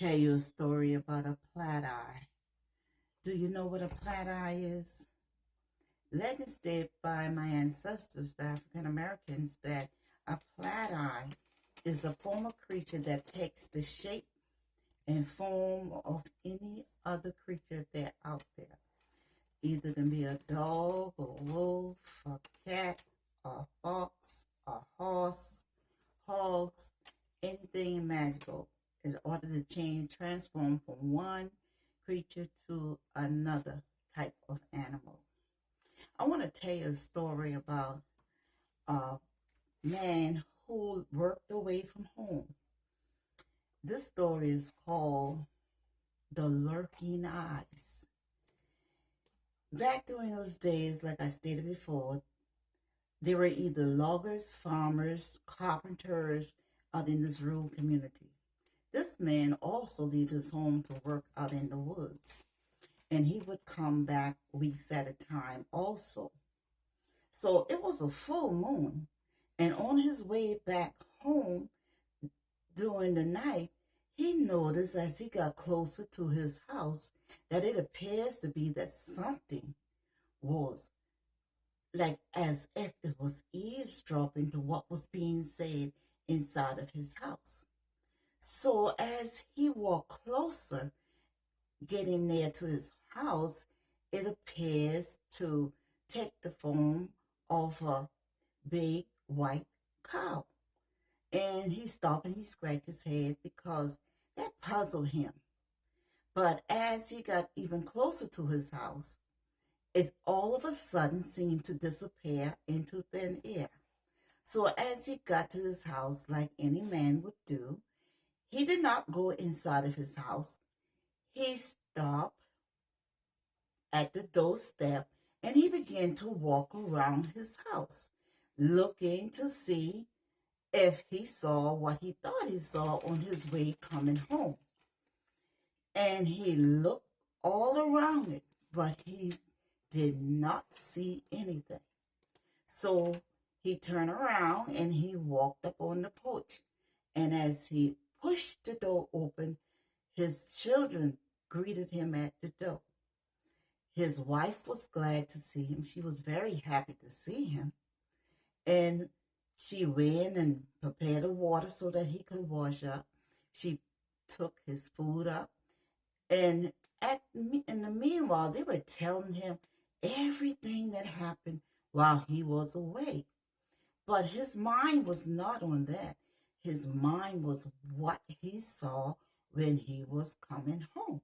tell you a story about a plat eye. Do you know what a plat eye is? Legend stated by my ancestors, the African Americans, that a plat eye is a form of creature that takes the shape and form of any other creature that's out there. Either can be a dog, a wolf, a cat, a fox, a horse, hogs, anything magical in order to transform from one creature to another type of animal. I want to tell you a story about a man who worked away from home. This story is called The Lurking Eyes. Back during those days, like I stated before, they were either loggers, farmers, carpenters out in this rural community. This man also leave his home to work out in the woods, and he would come back weeks at a time also. So it was a full moon, and on his way back home during the night, he noticed as he got closer to his house that it appears to be that something was like as if it was eavesdropping to what was being said inside of his house. So as he walked closer, getting near to his house, it appears to take the form of a big white cow. And he stopped and he scratched his head because that puzzled him. But as he got even closer to his house, it all of a sudden seemed to disappear into thin air. So as he got to his house, like any man would do, he did not go inside of his house. He stopped at the doorstep and he began to walk around his house, looking to see if he saw what he thought he saw on his way coming home. And he looked all around it, but he did not see anything. So he turned around and he walked up on the porch. And as he pushed the door open, his children greeted him at the door. His wife was glad to see him. She was very happy to see him. And she ran and prepared the water so that he could wash up. She took his food up. And in the meanwhile, they were telling him everything that happened while he was away. But his mind was not on that. His mind was what he saw when he was coming home.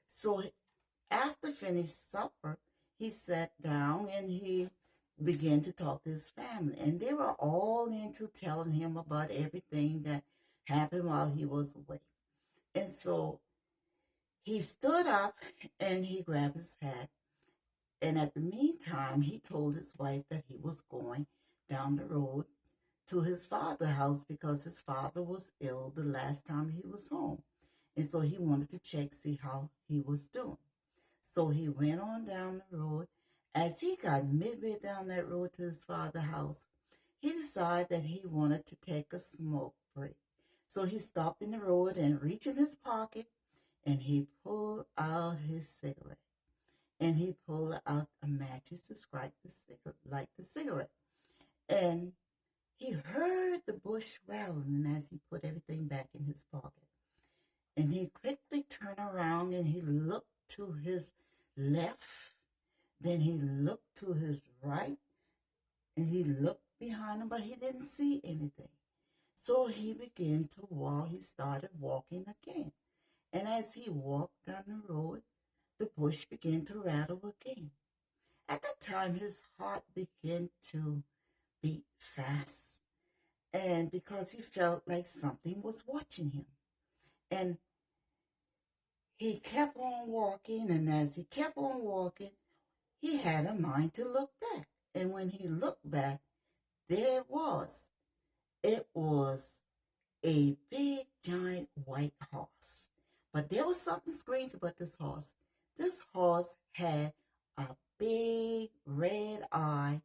So after finished supper, he sat down and he began to talk to his family. And they were all into telling him about everything that happened while he was away. And so he stood up and he grabbed his hat. And at the meantime, he told his wife that he was going down the road to his father's house because his father was ill the last time he was home. And so he wanted to check, see how he was doing. So he went on down the road. As he got midway down that road to his father's house, he decided that he wanted to take a smoke break. So he stopped in the road and reached in his pocket and he pulled out his cigarette. And he pulled out a matches to light the cigarette. And he heard the bush rattling as he put everything back in his pocket. And he quickly turned around and he looked to his left. Then he looked to his right. And he looked behind him, but he didn't see anything. So he began to walk. He started walking again. And as he walked down the road, the bush began to rattle again. At that time, his heart began to beat fast. And because he felt like something was watching him. And he kept on walking. And as he kept on walking, he had a mind to look back. And when he looked back, there it was. It was a big, giant white horse. But there was something strange about this horse. This horse had a big red eye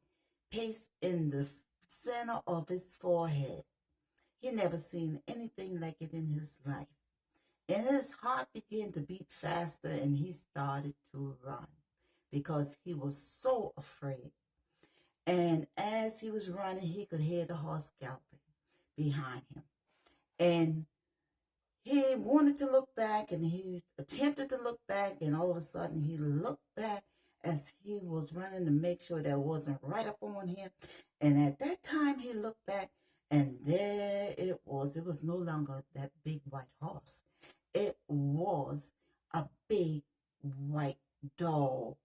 pasted in the center of his forehead. He never seen anything like it in his life. And his heart began to beat faster and he started to run because he was so afraid. And as he was running, he could hear the horse galloping behind him. And he wanted to look back and he attempted to look back, and all of a sudden he looked back as he was running to make sure that wasn't right up on him. And at that time he looked back and there it was. It was no longer that big white horse. It was a big white dog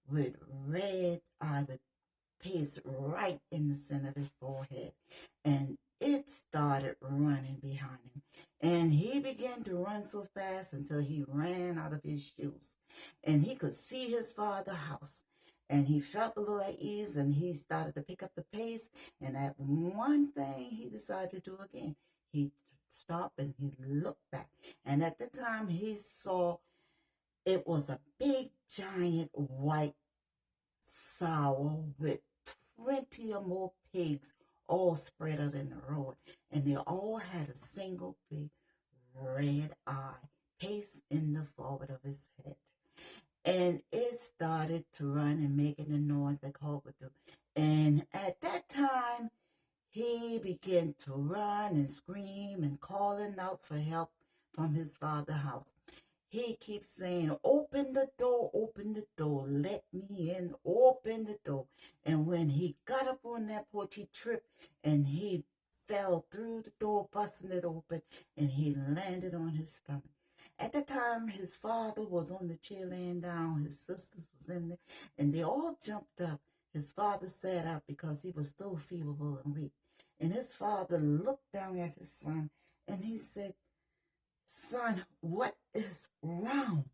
with red eye with paste right in the center of his forehead. And it started running behind him. And he began to run so fast until he ran out of his shoes. And he could see his father's house. And he felt a little at ease and he started to pick up the pace. And that one thing he decided to do again. He stopped and he looked back. And at the time he saw it was a big giant white sow with 20 or more pigs all spread out in the road, and they all had a single big red eye pasted in the forward of his head. And it started to run and making the noise like Hog would do. And at that time, he began to run and scream and calling out for help from his father's house. He keeps saying, open the door, let me in, open the door. And when he got up on that porch, he tripped and he fell through the door, busting it open, and he landed on his stomach. At the time, his father was on the chair laying down, his sisters was in there, and they all jumped up. His father sat up because he was still feeble and weak. And his father looked down at his son and he said, son, what is wrong?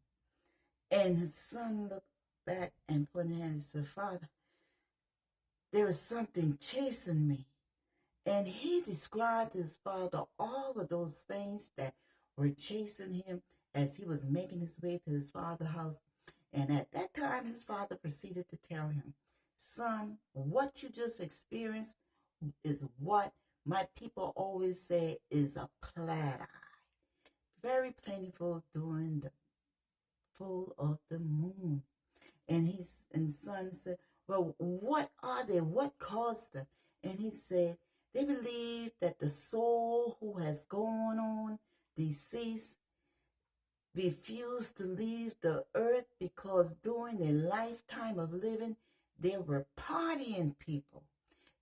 And his son looked back and put his hand and said, Father, there is something chasing me. And he described his father all of those things that were chasing him as he was making his way to his father's house. And at that time, his father proceeded to tell him, son, what you just experienced is what my people always say is a plat eye. Very plentiful during the full of the moon. And son said, well, what are they? What caused them? And he said, they believe that the soul who has gone on deceased refused to leave the earth because during their lifetime of living, they were partying people.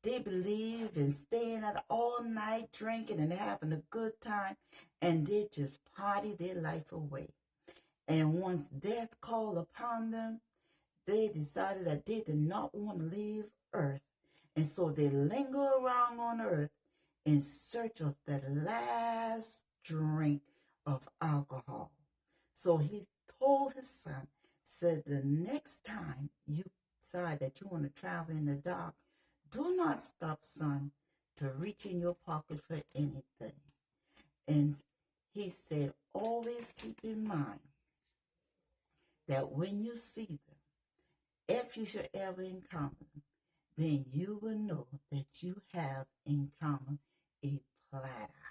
They believe in staying out all night, drinking and having a good time, and they just party their life away. And once death called upon them, they decided that they did not want to leave Earth. And so they linger around on Earth in search of that last drink of alcohol. So he told his son, said, the next time you decide that you want to travel in the dark, do not stop, son, to reach in your pocket for anything. And he said, always keep in mind that when you see them, if you should ever encounter them, then you will know that you have encountered a plat eye.